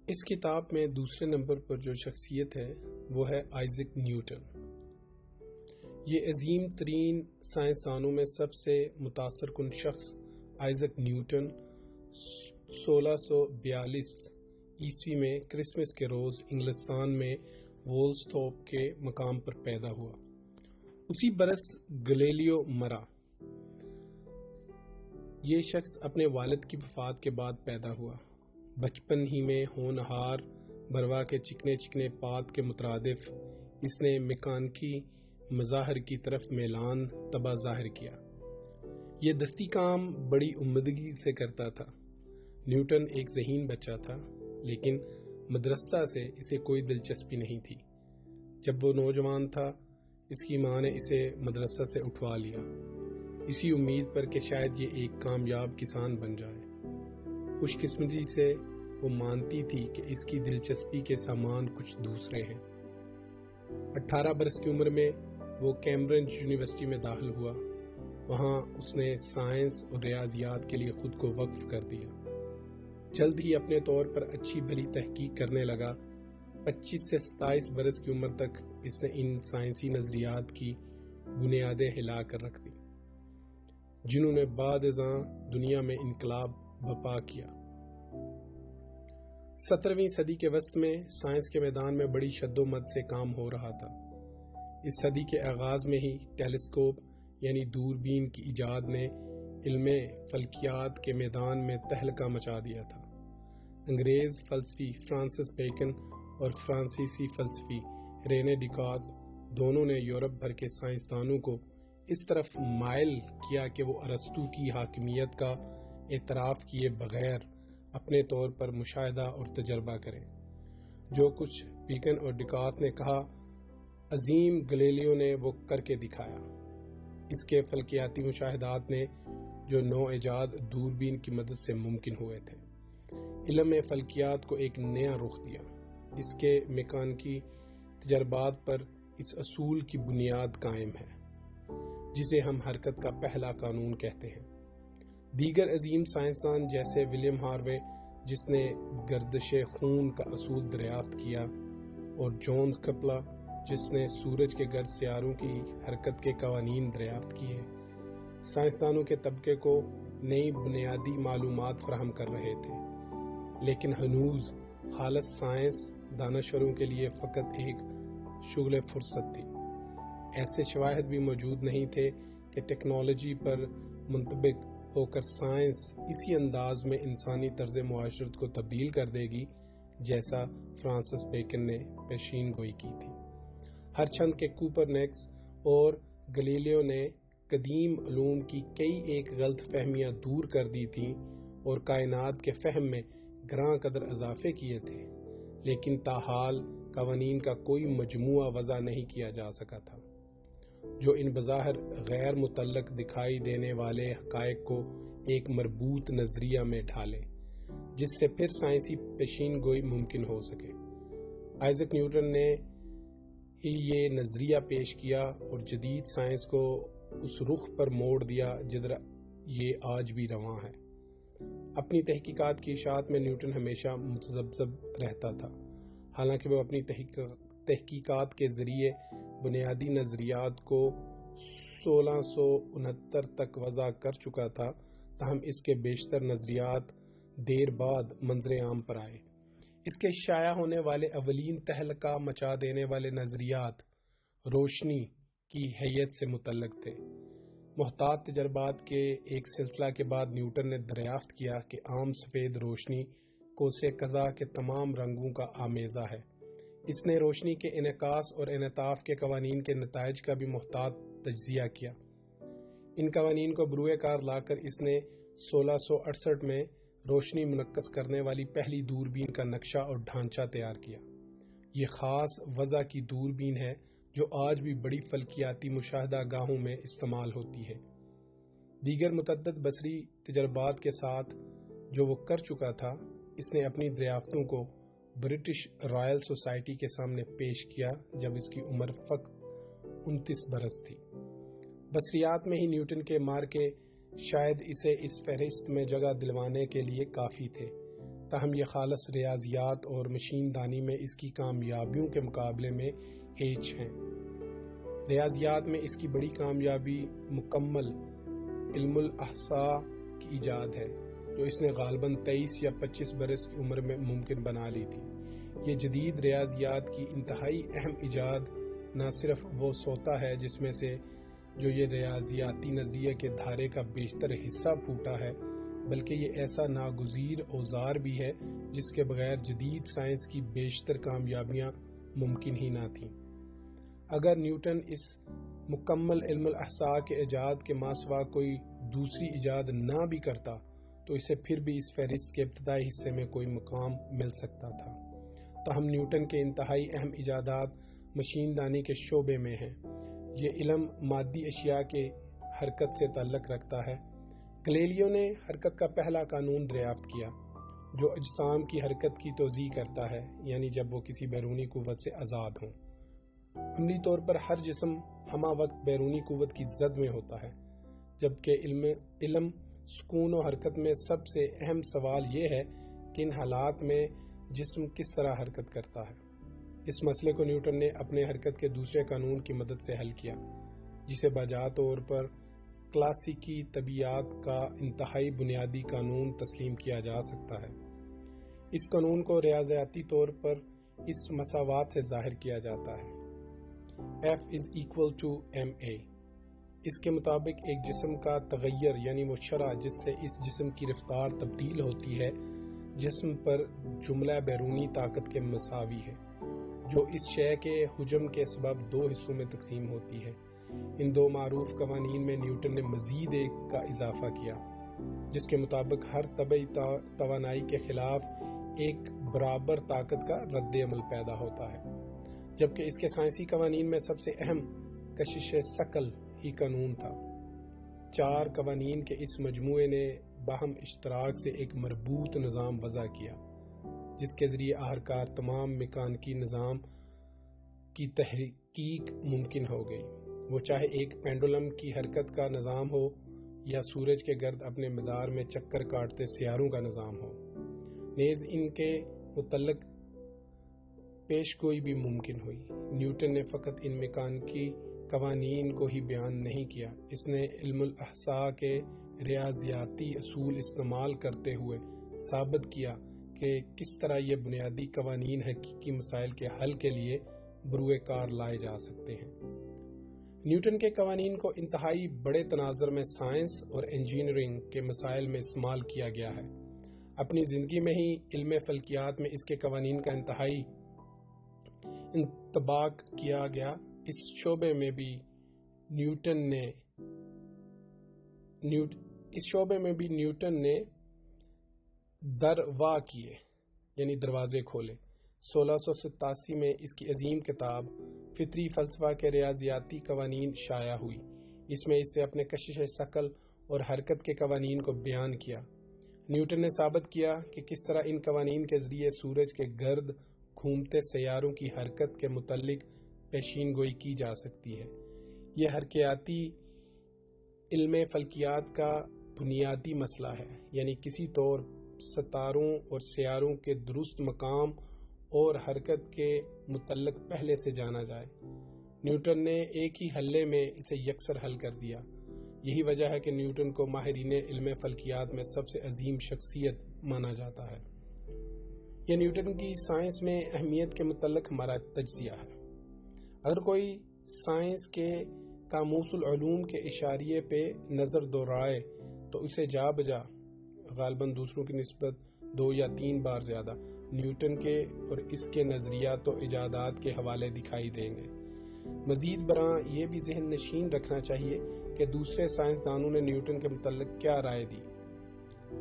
اس کتاب میں دوسرے نمبر پر جو شخصیت ہے وہ ہے آئزک نیوٹن۔ یہ عظیم ترین سائنسدانوں میں سب سے متاثر کن شخص آئزک نیوٹن 1642 عیسوی میں کرسمس کے روز انگلستان میں وولستھوپ کے مقام پر پیدا ہوا۔ اسی برس گلیلیو مرا۔ یہ شخص اپنے والد کی وفات کے بعد پیدا ہوا۔ بچپن ہی میں ہونہار بروا کے چکنے چکنے پات کے مترادف اس نے میکانیکی مظاہر کی طرف میلان طبع ظاہر کیا۔ یہ دستی کام بڑی عمدگی سے کرتا تھا۔ نیوٹن ایک ذہین بچہ تھا، لیکن مدرسہ سے اسے کوئی دلچسپی نہیں تھی۔ جب وہ نوجوان تھا، اس کی ماں نے اسے مدرسہ سے اٹھوا لیا، اسی امید پر کہ شاید یہ ایک کامیاب کسان بن جائے۔ خوش قسمتی سے وہ مانتی تھی کہ اس کی دلچسپی کے سامان کچھ دوسرے ہیں۔ 18 برس کی عمر میں وہ کیمبرج یونیورسٹی میں داخل ہوا۔ وہاں اس نے سائنس اور ریاضیات کے لیے خود کو وقف کر دیا۔ جلد ہی اپنے طور پر اچھی بھلی تحقیق کرنے لگا۔ 25 سے 27 برس کی عمر تک اس نے ان سائنسی نظریات کی بنیادیں ہلا کر رکھ دی، جنہوں نے بعد ازاں دنیا میں انقلاب برپا کیا۔ 17ویں صدی کے وسط میں سائنس کے میدان میں بڑی شد و مد سے کام ہو رہا تھا۔ اس صدی کے آغاز میں ہی ٹیلیسکوپ یعنی دوربین کی ایجاد نے علم فلکیات کے میدان میں تہلکہ مچا دیا تھا۔ انگریز فلسفی فرانسس بیکن اور فرانسیسی فلسفی رینے ڈیکارت دونوں نے یورپ بھر کے سائنسدانوں کو اس طرف مائل کیا کہ وہ ارسطو کی حاکمیت کا اعتراف کیے بغیر اپنے طور پر مشاہدہ اور تجربہ کریں۔ جو کچھ بیکن اور ڈیکارت نے کہا، عظیم گلیلیو نے وہ کر کے دکھایا۔ اس کے فلکیاتی مشاہدات نے جو نو ایجاد دوربین کی مدد سے ممکن ہوئے تھے، علم فلکیات کو ایک نیا رخ دیا۔ اس کے میکانیکی تجربات پر اس اصول کی بنیاد قائم ہے جسے ہم حرکت کا پہلا قانون کہتے ہیں۔ دیگر عظیم سائنسدان جیسے ولیم ہاروے، جس نے گردش خون کا اصول دریافت کیا، اور جونز کپلر، جس نے سورج کے گرد سیاروں کی حرکت کے قوانین دریافت کیے، سائنسدانوں کے طبقے کو نئی بنیادی معلومات فراہم کر رہے تھے، لیکن ہنوز خالص سائنس دانشوروں کے لیے فقط ایک شغل فرصت تھی۔ ایسے شواہد بھی موجود نہیں تھے کہ ٹیکنالوجی پر منطبق ہو کر سائنس اسی انداز میں انسانی طرز معاشرت کو تبدیل کر دے گی جیسا فرانسس بیکن نے پیشین گوئی کی تھی۔ ہر چند کے کوپرنیکس اور گلیلیو نے قدیم علوم کی کئی ایک غلط فہمیاں دور کر دی تھیں اور کائنات کے فہم میں گراں قدر اضافے کیے تھے، لیکن تاحال قوانین کا کوئی مجموعہ وضع نہیں کیا جا سکا تھا جو ان بظاہر غیر متعلق دکھائی دینے والے حقائق کو ایک مربوط نظریہ میں ڈھالے، جس سے پھر سائنسی پیشین گوئی ممکن ہو سکے۔ آئزک نیوٹن نے ہی یہ نظریہ پیش کیا اور جدید سائنس کو اس رخ پر موڑ دیا جدھر یہ آج بھی رواں ہے۔ اپنی تحقیقات کی اشاعت میں نیوٹن ہمیشہ متذبذب رہتا تھا۔ حالانکہ وہ اپنی تحقیقات کے ذریعے بنیادی نظریات کو 1669 تک وضع کر چکا تھا، تاہم اس کے بیشتر نظریات دیر بعد منظر عام پر آئے۔ اس کے شائع ہونے والے اولین تہلکہ مچا دینے والے نظریات روشنی کی حیت سے متعلق تھے۔ محتاط تجربات کے ایک سلسلہ کے بعد نیوٹن نے دریافت کیا کہ عام سفید روشنی قوس قزح کے تمام رنگوں کا آمیزہ ہے۔ اس نے روشنی کے انعکاس اور انعطاف کے قوانین کے نتائج کا بھی محتاط تجزیہ کیا۔ ان قوانین کو بروئے کار لا کر اس نے 1668 میں روشنی منعکس کرنے والی پہلی دوربین کا نقشہ اور ڈھانچہ تیار کیا۔ یہ خاص وضع کی دوربین ہے جو آج بھی بڑی فلکیاتی مشاہدہ گاہوں میں استعمال ہوتی ہے۔ دیگر متعدد بصری تجربات کے ساتھ جو وہ کر چکا تھا، اس نے اپنی دریافتوں کو برٹش رائل سوسائٹی کے سامنے پیش کیا جب اس کی عمر فقط 29 برس تھی۔ بصریات میں ہی نیوٹن کے مارکے شاید اسے اس فہرست میں جگہ دلوانے کے لیے کافی تھے، تاہم یہ خالص ریاضیات اور مشین دانی میں اس کی کامیابیوں کے مقابلے میں ہیچ ہیں۔ ریاضیات میں اس کی بڑی کامیابی مکمل علم الاحصاء کی ایجاد ہے، جو اس نے غالباً 23 یا 25 برس کی عمر میں ممکن بنا لی تھی۔ یہ جدید ریاضیات کی انتہائی اہم ایجاد نہ صرف وہ سوتا ہے جس میں سے جو یہ ریاضیاتی نظریے کے دھارے کا بیشتر حصہ پھوٹا ہے، بلکہ یہ ایسا ناگزیر اوزار بھی ہے جس کے بغیر جدید سائنس کی بیشتر کامیابیاں ممکن ہی نہ تھیں۔ اگر نیوٹن اس مکمل علم الاحصاء کے ایجاد کے ماسوا کوئی دوسری ایجاد نہ بھی کرتا تو اسے پھر بھی اس فہرست کے ابتدائی حصے میں کوئی مقام مل سکتا تھا۔ تاہم نیوٹن کے انتہائی اہم ایجادات مشین دانی کے شعبے میں ہیں۔ یہ علم مادی اشیاء کے حرکت سے تعلق رکھتا ہے۔ گلیلیو نے حرکت کا پہلا قانون دریافت کیا جو اجسام کی حرکت کی توضیح کرتا ہے، یعنی جب وہ کسی بیرونی قوت سے آزاد ہوں۔ عملی طور پر ہر جسم ہمہ وقت بیرونی قوت کی زد میں ہوتا ہے، جبکہ علم سکون و حرکت میں سب سے اہم سوال یہ ہے کہ ان حالات میں جسم کس طرح حرکت کرتا ہے۔ اس مسئلے کو نیوٹن نے اپنے حرکت کے دوسرے قانون کی مدد سے حل کیا، جسے بجا طور پر کلاسیکی طبیعیات کا انتہائی بنیادی قانون تسلیم کیا جا سکتا ہے۔ اس قانون کو ریاضیاتی طور پر اس مساوات سے ظاہر کیا جاتا ہے: F=ma۔ اس کے مطابق ایک جسم کا تغیر یعنی وہ شرح جس سے اس جسم کی رفتار تبدیل ہوتی ہے، جسم پر جملہ بیرونی طاقت کے مساوی ہے، جو اس شے کے حجم کے سبب دو حصوں میں تقسیم ہوتی ہے۔ ان دو معروف قوانین میں نیوٹن نے مزید ایک کا اضافہ کیا، جس کے مطابق ہر طبعی توانائی کے خلاف ایک برابر طاقت کا رد عمل پیدا ہوتا ہے، جبکہ اس کے سائنسی قوانین میں سب سے اہم کشش ثقل ہی قانون تھا۔ چار قوانین کے اس مجموعے نے باہم اشتراک سے ایک مربوط نظام وضع کیا، جس کے ذریعے آخرکار تمام میکانیکی نظام کی تحقیق ممکن ہو گئی، وہ چاہے ایک پینڈولم کی حرکت کا نظام ہو یا سورج کے گرد اپنے مدار میں چکر کاٹتے سیاروں کا نظام ہو۔ نیز ان کے متعلق پیش گوئی بھی ممکن ہوئی۔ نیوٹن نے فقط ان میکانیکی قوانین کو ہی بیان نہیں کیا، اس نے علم الاحصاء کے ریاضیاتی اصول استعمال کرتے ہوئے ثابت کیا کہ کس طرح یہ بنیادی قوانین حقیقی مسائل کے حل کے لیے بروئے کار لائے جا سکتے ہیں۔ نیوٹن کے قوانین کو انتہائی بڑے تناظر میں سائنس اور انجینئرنگ کے مسائل میں استعمال کیا گیا ہے۔ اپنی زندگی میں ہی علم فلکیات میں اس کے قوانین کا انتہائی انطباق کیا گیا۔ اس شعبے میں بھی نیوٹن نے دروا کیے، یعنی دروازے کھولے۔ 1687 میں اس کی عظیم کتاب فطری فلسفہ کے ریاضیاتی قوانین شائع ہوئی۔ اس میں اس نے اپنے کشش ثقل اور حرکت کے قوانین کو بیان کیا۔ نیوٹن نے ثابت کیا کہ کس طرح ان قوانین کے ذریعے سورج کے گرد گھومتے سیاروں کی حرکت کے متعلق پیشین گوئی کی جا سکتی ہے۔ یہ حرکیاتی علم فلکیات کا بنیادی مسئلہ ہے، یعنی کسی طور ستاروں اور سیاروں کے درست مقام اور حرکت کے متعلق پہلے سے جانا جائے۔ نیوٹن نے ایک ہی حلے میں اسے یکسر حل کر دیا۔ یہی وجہ ہے کہ نیوٹن کو ماہرین علم فلکیات میں سب سے عظیم شخصیت مانا جاتا ہے۔ یہ نیوٹن کی سائنس میں اہمیت کے متعلق ہمارا تجزیہ ہے۔ اگر کوئی سائنس کے قاموس العلوم کے اشاریے پہ نظر دورائے تو اسے جا بجا غالباً دوسروں کی نسبت 2 یا 3 بار زیادہ نیوٹن کے اور اس کے نظریات و ایجادات کے حوالے دکھائی دیں گے۔ مزید برآں یہ بھی ذہن نشین رکھنا چاہیے کہ دوسرے سائنسدانوں نے نیوٹن کے متعلق کیا رائے دی۔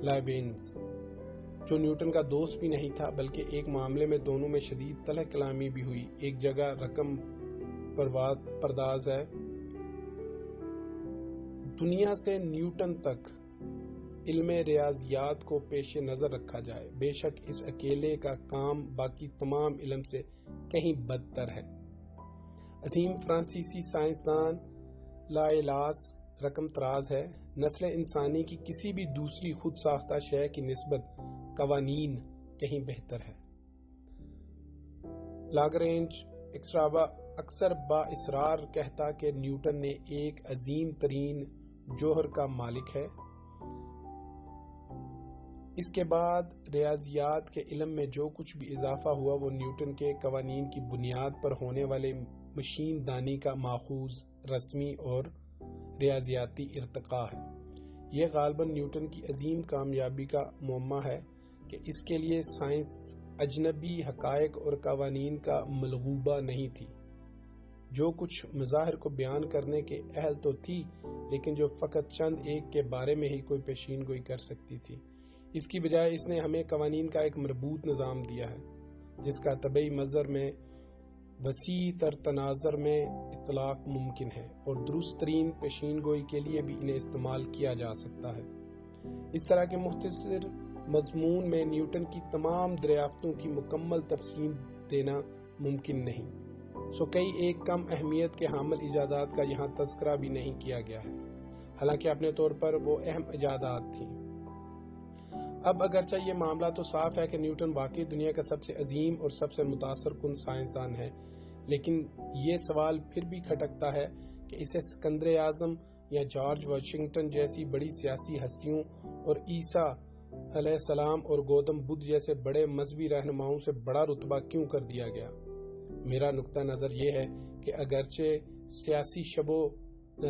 لائبنز، جو نیوٹن کا دوست بھی نہیں تھا بلکہ ایک معاملے میں دونوں میں شدید تلہ کلامی بھی ہوئی، ایک جگہ رقم پرداز ہے۔ دنیا سے نیوٹن تک علم ریاضیات کو پیش نظر رکھا جائے، بے شک اس اکیلے کا کام باقی تمام علم سے کہیں بدتر ہے۔ عظیم فرانسیسی سائنسدان لاپلاس رقم طراز ہے۔ نسل انسانی کی کسی بھی دوسری خود ساختہ شے کی نسبت قوانین کہیں بہتر ہے۔ لاگرینج اکثر با اصرار کہتا کہ نیوٹن نے ایک عظیم ترین جوہر کا مالک ہے۔ اس کے بعد ریاضیات کے علم میں جو کچھ بھی اضافہ ہوا وہ نیوٹن کے قوانین کی بنیاد پر ہونے والے مشین دانی کا ماخوذ رسمی اور ریاضیاتی ارتقاء ہے۔ یہ غالباً نیوٹن کی عظیم کامیابی کا معمہ ہے کہ اس کے لیے سائنس اجنبی حقائق اور قوانین کا ملغوبہ نہیں تھی، جو کچھ مظاہر کو بیان کرنے کے اہل تو تھی، لیکن جو فقط چند ایک کے بارے میں ہی کوئی پیشین گوئی کر سکتی تھی۔ اس کی بجائے اس نے ہمیں قوانین کا ایک مربوط نظام دیا ہے، جس کا طبعی مظہر میں وسیع تر تناظر میں اطلاق ممکن ہے، اور درست ترین پیشین گوئی کے لیے بھی انہیں استعمال کیا جا سکتا ہے۔ اس طرح کے مختصر مضمون میں نیوٹن کی تمام دریافتوں کی مکمل تفصیل دینا ممکن نہیں، سو کئی ایک کم اہمیت کے حامل ایجادات کا یہاں تذکرہ بھی نہیں کیا گیا ہے، حالانکہ اپنے طور پر وہ اہم ایجادات تھیں۔ اب اگرچہ یہ معاملہ تو صاف ہے کہ نیوٹن واقعی دنیا کا سب سے عظیم اور سب سے متاثر کن سائنسدان ہے، لیکن یہ سوال پھر بھی کھٹکتا ہے کہ اسے سکندر اعظم یا جارج واشنگٹن جیسی بڑی سیاسی ہستیوں اور عیسیٰ علیہ السلام اور گوتم بدھ جیسے بڑے مذہبی رہنماؤں سے بڑا رتبہ کیوں کر دیا گیا؟ میرا نقطہ نظر یہ ہے کہ اگرچہ سیاسی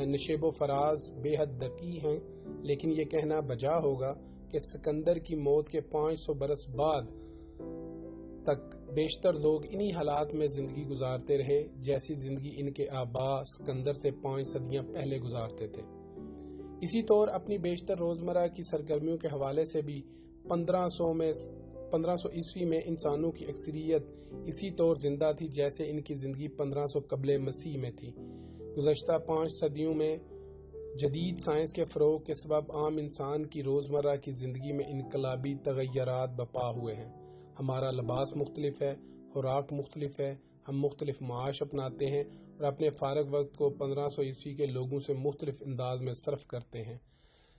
نشیب و فراز بے حد دقیق ہیں، لیکن یہ کہنا بجا ہوگا کہ سکندر کی موت کے 500 برس بعد تک بیشتر لوگ انہی حالات میں زندگی گزارتے رہے جیسی زندگی ان کے آباء سکندر سے 5 صدیاں پہلے گزارتے تھے۔ اسی طور اپنی بیشتر روزمرہ کی سرگرمیوں کے حوالے سے بھی 1500 عیسوی میں انسانوں کی اکثریت اسی طور زندہ تھی جیسے ان کی زندگی 1500 قبل مسیح میں تھی۔ گزشتہ 5 صدیوں میں جدید سائنس کے فروغ کے سبب عام انسان کی روزمرہ کی زندگی میں انقلابی تغیرات برپا ہوئے ہیں۔ ہمارا لباس مختلف ہے، خوراک مختلف ہے، ہم مختلف معاش اپناتے ہیں اور اپنے فارغ وقت کو 1500 عیسوی کے لوگوں سے مختلف انداز میں صرف کرتے ہیں۔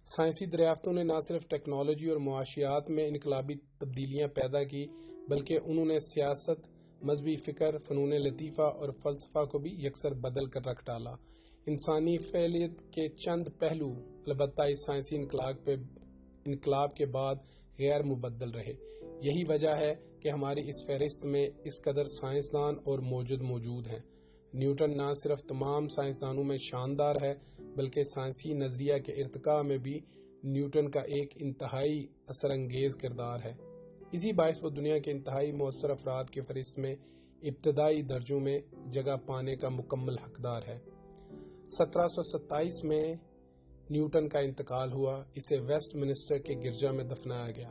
سائنسی دریافتوں نے نہ صرف ٹیکنالوجی اور معاشیات میں انقلابی تبدیلیاں پیدا کی، بلکہ انہوں نے سیاست، مذہبی فکر، فنون لطیفہ اور فلسفہ کو بھی یکسر بدل کر رکھ ڈالا۔ انسانی فعلیت کے چند پہلو البتہ اس سائنسی انقلاب کے بعد غیر مبدل رہے۔ یہی وجہ ہے کہ ہماری اس فہرست میں اس قدر سائنسدان اور موجود ہیں۔ نیوٹن نہ صرف تمام سائنسدانوں میں شاندار ہے، بلکہ سائنسی نظریہ کے ارتقاء میں بھی نیوٹن کا ایک انتہائی اثر انگیز کردار ہے۔ اسی باعث وہ دنیا کے انتہائی مؤثر افراد کی فہرست میں ابتدائی درجوں میں جگہ پانے کا مکمل حقدار ہے۔ 1727 میں نیوٹن کا انتقال ہوا، اسے ویسٹ منسٹر کے گرجا میں دفنایا گیا۔